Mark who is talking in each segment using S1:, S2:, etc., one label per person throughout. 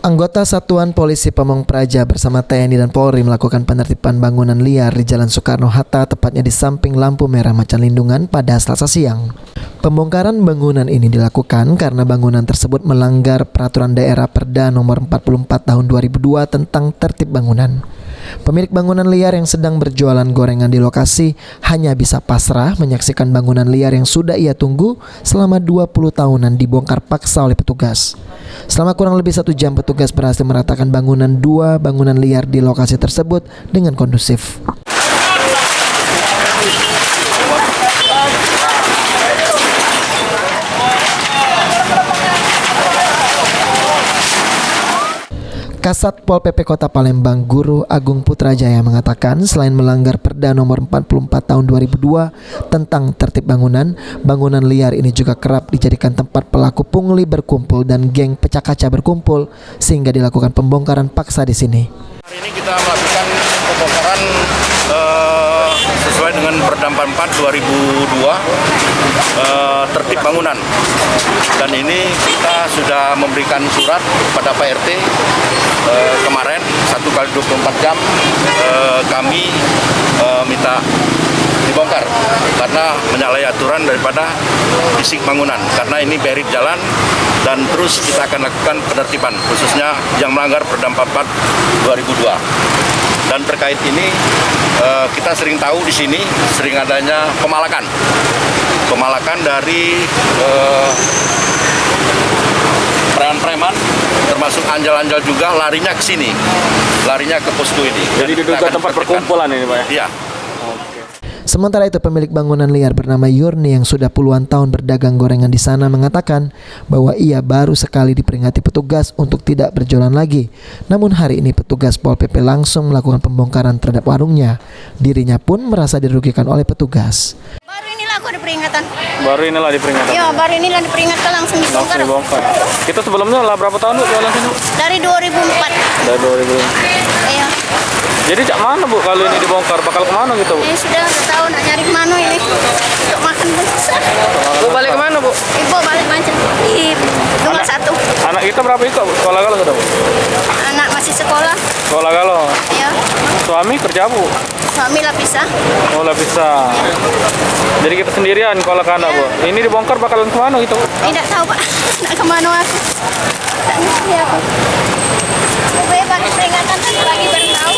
S1: Anggota Satuan Polisi Pamong Praja bersama TNI dan Polri melakukan penertiban bangunan liar di Jalan Soekarno-Hatta, tepatnya di samping lampu merah Macan Lindungan pada Selasa siang. Pembongkaran bangunan ini dilakukan karena bangunan tersebut melanggar Peraturan Daerah Perda Nomor 44 Tahun 2002 tentang tertib bangunan. Pemilik bangunan liar yang sedang berjualan gorengan di lokasi hanya bisa pasrah menyaksikan bangunan liar yang sudah ia tunggu selama 20 tahunan dibongkar paksa oleh petugas. Selama kurang lebih 1 jam, petugas berhasil meratakan dua bangunan liar di lokasi tersebut dengan kondusif. Kasat Pol PP Kota Palembang Guru Agung Putrajaya mengatakan selain melanggar Perda Nomor 44 Tahun 2002 tentang tertib bangunan, bangunan liar ini juga kerap dijadikan tempat pelaku pungli berkumpul dan geng pecah kaca berkumpul sehingga dilakukan pembongkaran paksa di sini.
S2: Hari ini kita melakukan pembongkaran sesuai dengan Perda 44 2002 tertib bangunan, dan ini kita sudah memberikan surat kepada Pak RT kemarin 1x24 jam kami minta dibongkar karena menyalahi aturan daripada fisik bangunan, karena ini berit jalan, dan terus kita akan lakukan penertiban khususnya yang melanggar Perda 44 2002. Dan terkait ini kita sering tahu di sini sering adanya pemalakan dari preman-preman, termasuk anjal-anjal juga larinya ke sini, larinya ke posko ini.
S3: Jadi diduga tempat perkumpulan ini, Pak?
S2: Iya.
S1: Sementara itu, pemilik bangunan liar bernama Yurni yang sudah puluhan tahun berdagang gorengan di sana mengatakan bahwa ia baru sekali diperingati petugas untuk tidak berjualan lagi. Namun hari ini petugas Pol PP langsung melakukan pembongkaran terhadap warungnya. Dirinya pun merasa dirugikan oleh petugas.
S4: Baru inilah aku ada peringatan.
S3: Baru inilah diperingatkan?
S4: Iya, baru inilah diperingatkan langsung dibongkar.
S3: Kita sebelumnya lah berapa tahun, Bu, jualan sini?
S4: Dari 2004.
S3: Dari 2004.
S4: Iya.
S3: Jadi cak mana, Bu, kalau ini dibongkar? Bakal kemana gitu, Bu?
S4: Sudah nggak tahu nak nyari kemana ini. Untuk makan pun susah.
S3: Bu balik kemana, Bu?
S4: Ibu balik Macan di rumah satu.
S3: Anak kita berapa ikut, Bu? Sekolah galau sudah, Bu?
S4: Anak masih sekolah.
S3: Sekolah galau?
S4: Iya.
S3: Suami kerja, Bu?
S4: Suami lah pisah.
S3: Oh, lah bisa. Jadi kita sendirian kalau ke anak, Bu? Ini dibongkar bakalan kemana gitu, Bu?
S4: Tidak tahu, Pak. Nak kemana aku? Tak ngerti aku. Pokoknya baru peringatan tadi lagi baru tahu.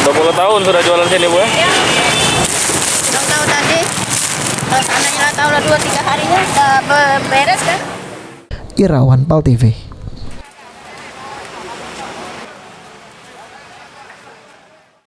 S3: 20 tahun sudah jualan sini, Bu, ya?
S4: Ya. Belum tahu tadi. Anaknya tahu lah 2-3 harinya sudah beres kan?
S1: Irawan Pal TV.